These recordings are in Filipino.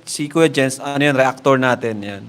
si Kuya Jens, ano yun, reactor natin yan.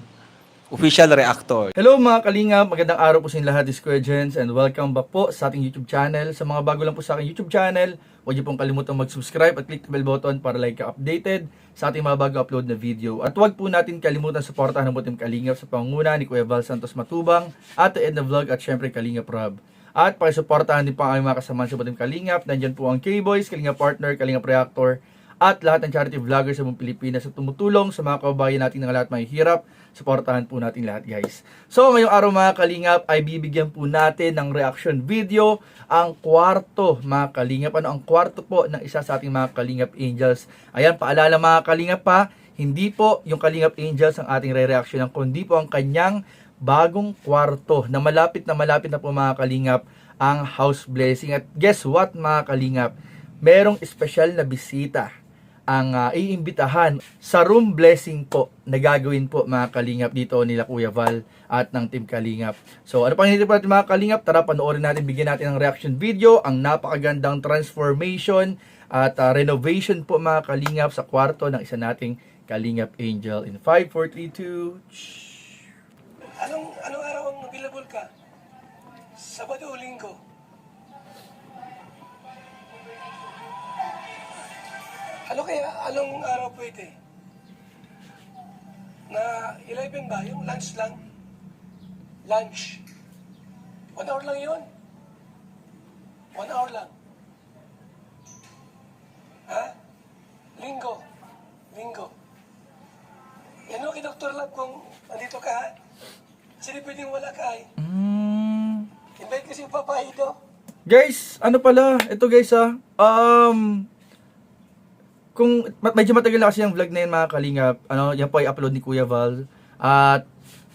Official reactor. Hello mga kalingap, magandang araw po sa inyo lahat, this is Kuya Jens and welcome back po sa ating YouTube channel. Sa mga bago lang po sa aking YouTube channel, huwag niyo pong kalimutang mag-subscribe at click the bell button para like ka-updated sa ating mga bago upload na video. At huwag po natin kalimutan suportahan ng Butim Kalingap sa pangunguna ni Kuya Val Santos Matubang, Ate Edna Vlog at syempre Kalingap Rob. At pakisuportahan din po ang aming mga kasamahan sa Butim Kalingap. Nandyan po ang K-Boys, Kalingap Partner, Kalingap Reactor, at lahat ng charity vloggers sa buong Pilipinas at tumutulong sa mga kababayan natin ng lahat may hirap. Suportahan po natin lahat, guys. So, ngayong araw mga kalingap ay bibigyan po natin ng reaction video ang kwarto mga kalingap. Ano ang kwarto po ng isa sa ating mga kalingap angels? Ayan, paalala mga kalingap pa, hindi po yung kalingap angels ang ating re-reaction, kundi po ang kanyang bagong kwarto na malapit na po mga kalingap ang house blessing. At guess what mga kalingap? Merong espesyal na bisita ang iimbitahan sa room blessing po na gagawin po mga kalingap dito nila Kuya Val at ng Team Kalingap. So ano pang hinihintay po natin mga kalingap? Tara panoorin natin, bigyan natin ng reaction video ang napakagandang transformation at renovation po mga kalingap sa kwarto ng isa nating Kalingap Angel in 5, 4, 3, 2. Anong araw ang available ka? Sabado o Linggo? Anong araw pwede? Na 11 ba? Yung lunch lang? Lunch. 1 hour lang yun? 1 hour lang. Ha? Linggo. Yan o kay Dr. Lab kung andito ka ha? Kasi di pwedeng wala ka eh. Invite kasi yung papahay do. Guys, ano pala? Ito guys kung medyo matagal na kasi yung vlog na yun mga kalingap, yan po ay upload ni Kuya Val. At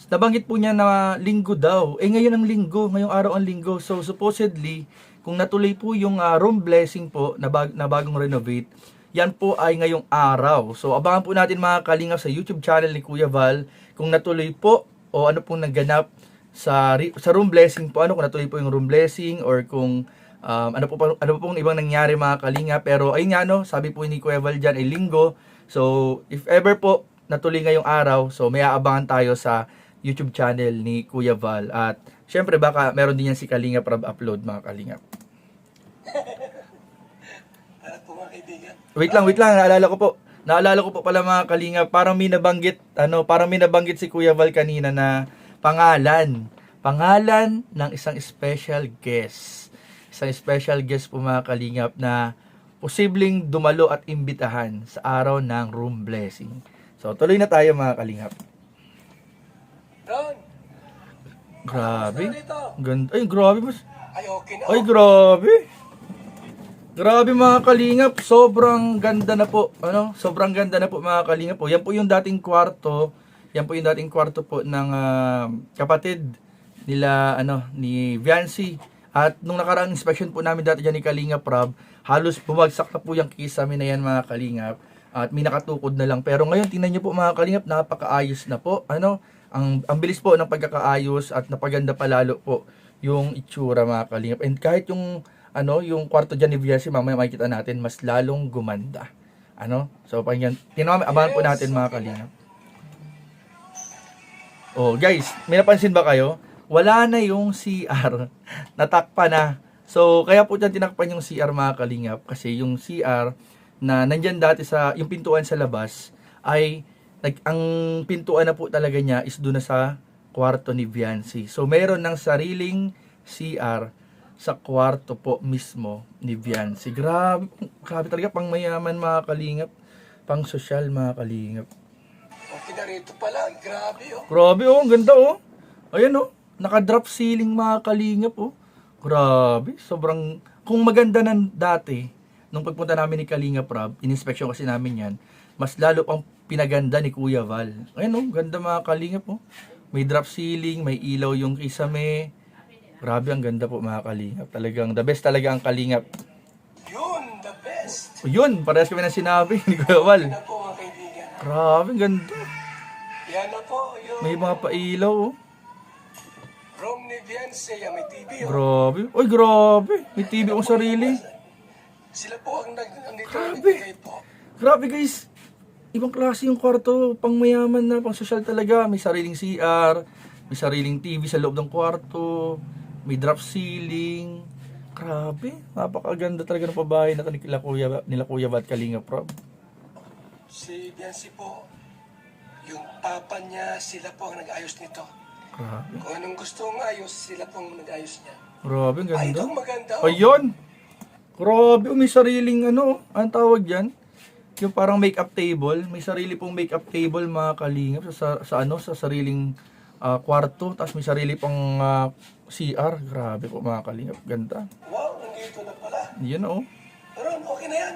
nabanggit po niya na linggo daw. Ngayon ang linggo, ngayong araw ang linggo. So supposedly, kung natuloy po yung room blessing po na bagong renovate, yan po ay ngayong araw. So abangan po natin mga kalingap sa YouTube channel ni Kuya Val kung natuloy po o ano pong naganap sa room blessing po, kung natuloy po yung room blessing or kung ano po pong ibang nangyari mga kalinga. Pero ayun nga sabi po ni Kuya Val dyan ay linggo. So if ever po natuloy ngayong araw, so may aabangan tayo sa YouTube channel ni Kuya Val. At syempre baka meron din yan si Kalingap Rob upload mga kalingap. Harap po mga kaibigan. Wait lang, naalala ko po pala mga kalingap, parang may nabanggit si Kuya Val kanina na pangalan ng isang special guest. Isang special guest po mga kalingap na posibleng dumalo at imbitahan sa araw ng room blessing. So tuloy na tayo mga kalingap. Ron! Grabe. Dito. Ganda. Ay, grabe. Ay, okay na. Ay, grabe. Grabe mga kalingap. Sobrang ganda na po. Sobrang ganda na po mga kalingap po. Yan po yung dating kwarto. Yan po yung dating kwarto po ng kapatid nila ni Viancy. At nung nakaraang inspection po namin dati dyan ni Kalingap Rob, halos bumagsak na po yung kisame na yan mga kalingap. At may nakatukod na lang. Pero ngayon, tingnan nyo po mga kalingap, napakaayos na po. Ang bilis po ng pagkakaayos at napaganda palalo po yung itsura mga kalingap. And kahit yung kwarto dyan ni Viancy, mamaya makikita natin, mas lalong gumanda. So, abangan po natin mga kalingap. Oh, guys, may napansin ba kayo? Wala na yung CR. Natakpa na. So, kaya po dyan tinakpan yung CR mga kalingap. Kasi yung CR na nandyan dati yung pintuan sa labas, ay, ang pintuan na po talaga niya is doon na sa kwarto ni Viancy. So, meron ng sariling CR sa kwarto po mismo ni Viancy. Grabe talaga, pang mayaman mga kalingap. Pang sosyal mga kalingap. Okay na rito pala. Grabe oh. Grabe ang ganda Ayan naka-drop ceiling mga kalingap Grabe, sobrang, kung maganda na dati, nung pagpunta namin ni Kalingap Rob, in-inspection kasi namin yan, mas lalo pang pinaganda ni Kuya Val. Ayan ganda mga kalingap May drop ceiling, may ilaw yung kisame. Grabe, ang ganda po mga kalingap. Talagang, the best talaga ang kalingap. Yun, the best. Yun, parehas kami na sinabi ni Kuya Val. Yan na po mga kaibigan. Grabe, ang ganda. Yan na po yung May mga pailaw room ni Viancy. May TV oh. Grabe. Oy, grabe. May TV akong sarili. Sila po ang nandito Grabe. nagbigay po. Grabe guys. ibang klase yung kwarto, pang mayaman na, pang social talaga. May sariling CR, may sariling TV sa loob ng kwarto, may drop ceiling. Grabe, napakaganda talaga ng pabahay na nila Kuya Bat Kalinga Prab. Si Biancy po, yung papa niya, sila po ang nag-ayos nito. Grabe, Kung anong gusto mong ayos, sila po ang nag-ayos niya. grabe, ang Ay, ganda. itong maganda. Oh. Ayun! Grabe, may sariling ano, ang tawag dyan? Yung parang make-up table. May sarili pong make-up table mga kalingap sa sariling kwarto. Tapos may sarili pang CR. Grabe po mga kalingap. Ganda. Wow, nandito na pala. Yan oh. Pero okay na yan.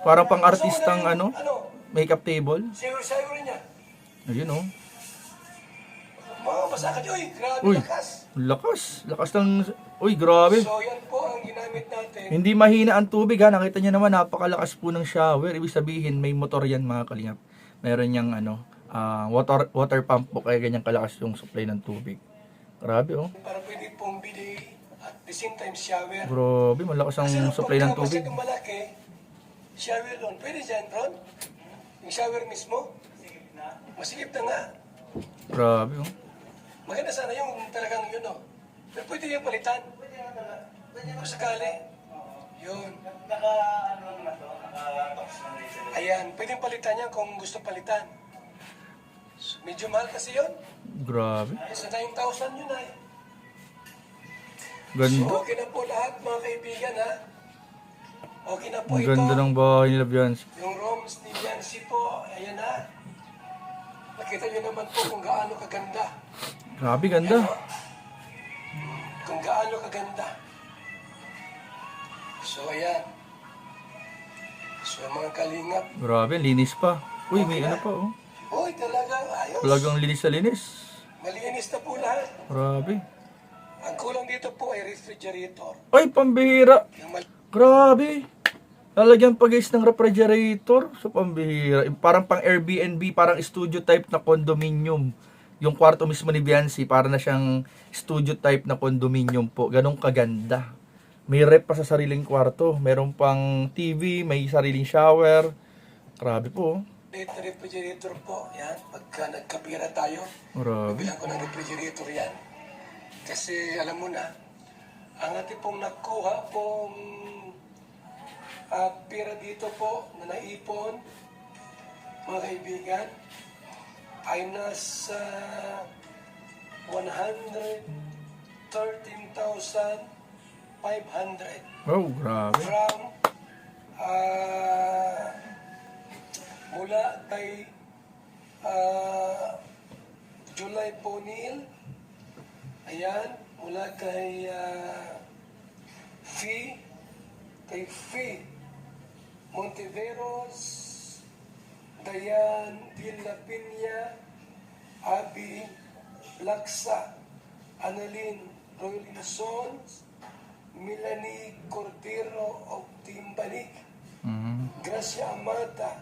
Parang pang Gusto mo artistang na yung, ano, make-up table. Sayo niya. Ayun oh. Mga masaka niyo, grabe Uy, lakas. lakas. Lakas ng... Uy, grabe. So yan po ang ginamit natin. Hindi mahina ang tubig ha. Nakita niyo naman, napakalakas po ng shower. Ibig sabihin, may motor yan mga kalingap. Meron niyang ano, water pump po. Kaya ganyan kalakas yung supply ng tubig. Grabe oh. Para pwede pong bidet at the same time shower. Grabe, malakas ang supply ng tubig. Kasi malaki, shower doon. Pwede dyan, Ron? Yung shower mismo? Masigip na nga. Grabe oh. Maganda sana yung talagang yun, no? Pero pwede yung palitan. Kung sakali. Yun. Ayan, pwede palitan yan kung gusto palitan. So, medyo mahal kasi yun. Grabe. Sa 9,000 yun ay. Ganda. So, okay na po lahat mga kaibigan, ha? Okay na po Ang ito. ganda ng bahay nila Biancy. Yung rooms ni Biancy po, ayan na. Nakita niyo naman po kung gaano kaganda. Grabe, ganda. Kung gaano kaganda. So, ayan. So, mga kalingap. Grabe, linis pa. Uy, may ano pa oh. Uy, talaga, ayos. Talagang linis sa linis. Malinis na po lahat. Grabe. Ang kulang dito po ay refrigerator. Ay, pambihira. Yung Grabe. Lalagyan pa guys ng refrigerator. So, pambihira. Parang pang Airbnb, parang studio type na condominium. Yung kwarto mismo ni Biancy, para na siyang studio type na condominium po. Ganong kaganda. May rep pa sa sariling kwarto. Meron pang TV, may sariling shower. Grabe po. refrigerator po, yan. Pagka nagkapira tayo, Grabe. bibilang ko ng refrigerator yan. Kasi alam mo na, ang ating pong nakuha pong pira dito po na naipon, mga kaibigan, ay nasa 113,500 Oh, grabe. from mula kay July Ponil, ayan, mula kay Fee Montiveros, Dayan Villapina, Abi Laksa, Annalyn Roylinson, Melanie Cordero of Timbanik, Gracia Amata,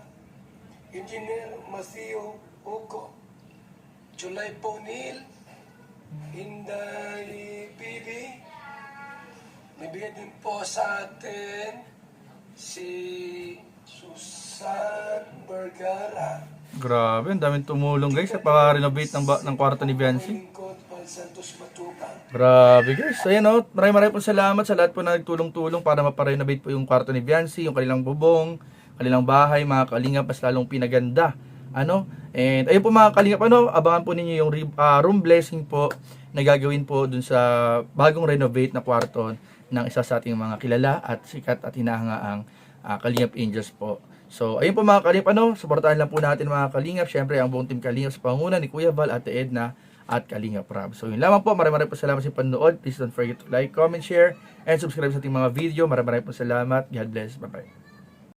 Engineer Matthew Ugo, July Ponil, Inday Bibi, nabigay din po sa atin si Susan Vergara. Grabe, ang daming tumulong guys sa pa-renovate ng kwarto ni Biancy. Lingkod Pal Santos Matubang. Grabe guys. Ayan o, maraming po salamat sa lahat po na nagtulong-tulong para maparenovate po yung kwarto ni Biancy, yung kanilang bubong, kanilang bahay, mga kalingap, mas lalong pinaganda. And ayun po mga kalingap, abangan po ninyo yung room blessing po na gagawin po dun sa bagong renovate na kwarto ng isa sa ating mga kilala at sikat at hinahangaang Kalingap Angels po. So, ayun po mga kalingap, suportahan lang po natin mga kalingap. Syempre, ang buong team kalingap sa pangunguna ni Kuya Val, Ate Edna, at Kalingap Rob. So, yun lamang po. Maraming po salamat sa panonood. Please don't forget to like, comment, share, and subscribe sa ating mga video. Maraming po salamat. God bless. Bye-bye.